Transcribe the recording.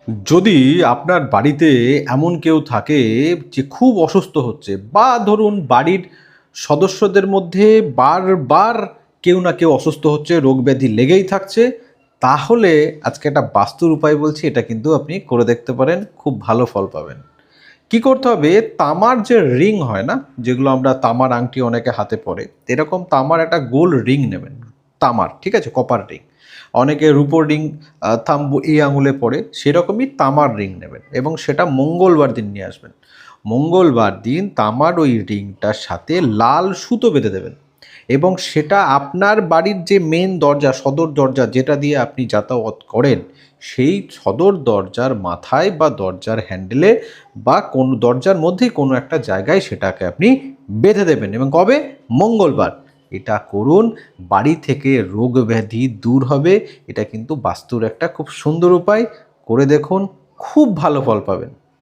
যদি আপনার বাড়িতে এমন কেউ থাকে যে খুব অসুস্থ হচ্ছে, বা ধরুন বাড়ির সদস্যদের মধ্যে বারবার কেউ না কেউ অসুস্থ হচ্ছে, রোগ ব্যাধি লেগেই থাকছে, তাহলে আজকে একটা বাস্তুর উপায় বলছি, এটা কিন্তু আপনি করে দেখতে পারেন, খুব ভালো ফল পাবেন। কি করতে হবে? তামার যে রিং হয় না, যেগুলো আমরা তামার আংটি অনেকে হাতে পরে, এরকম তামার একটা গোল রিং নেবেন। তামার, ঠিক আছে, কপার রিং। অনেকে রূপোর রিং থাম্বু এই আঙুলে পরে, সেরকমই তামার রিং নেবেন এবং সেটা মঙ্গলবার দিন নিয়ে আসবেন। মঙ্গলবার দিন তামার ওই রিংটার সাথে লাল সুতো বেঁধে দেবেন এবং সেটা আপনার বাড়ির যে মেন দরজা, সদর দরজা, যেটা দিয়ে আপনি যাতায়াত করেন, সেই সদর দরজার মাথায় বা দরজার হ্যান্ডেলে বা কোন দরজার মধ্যেই কোনো একটা জায়গায় সেটাকে আপনি বেঁধে দেবেন। এবং কবে? মঙ্গলবার। এটা করুন, বাড়ি থেকে রোগ ব্যাধি দূর হবে। এটা কিন্তু বাস্তুর একটা খুব সুন্দর উপায়, করে দেখুন, খুব ভালো ফল পাবেন।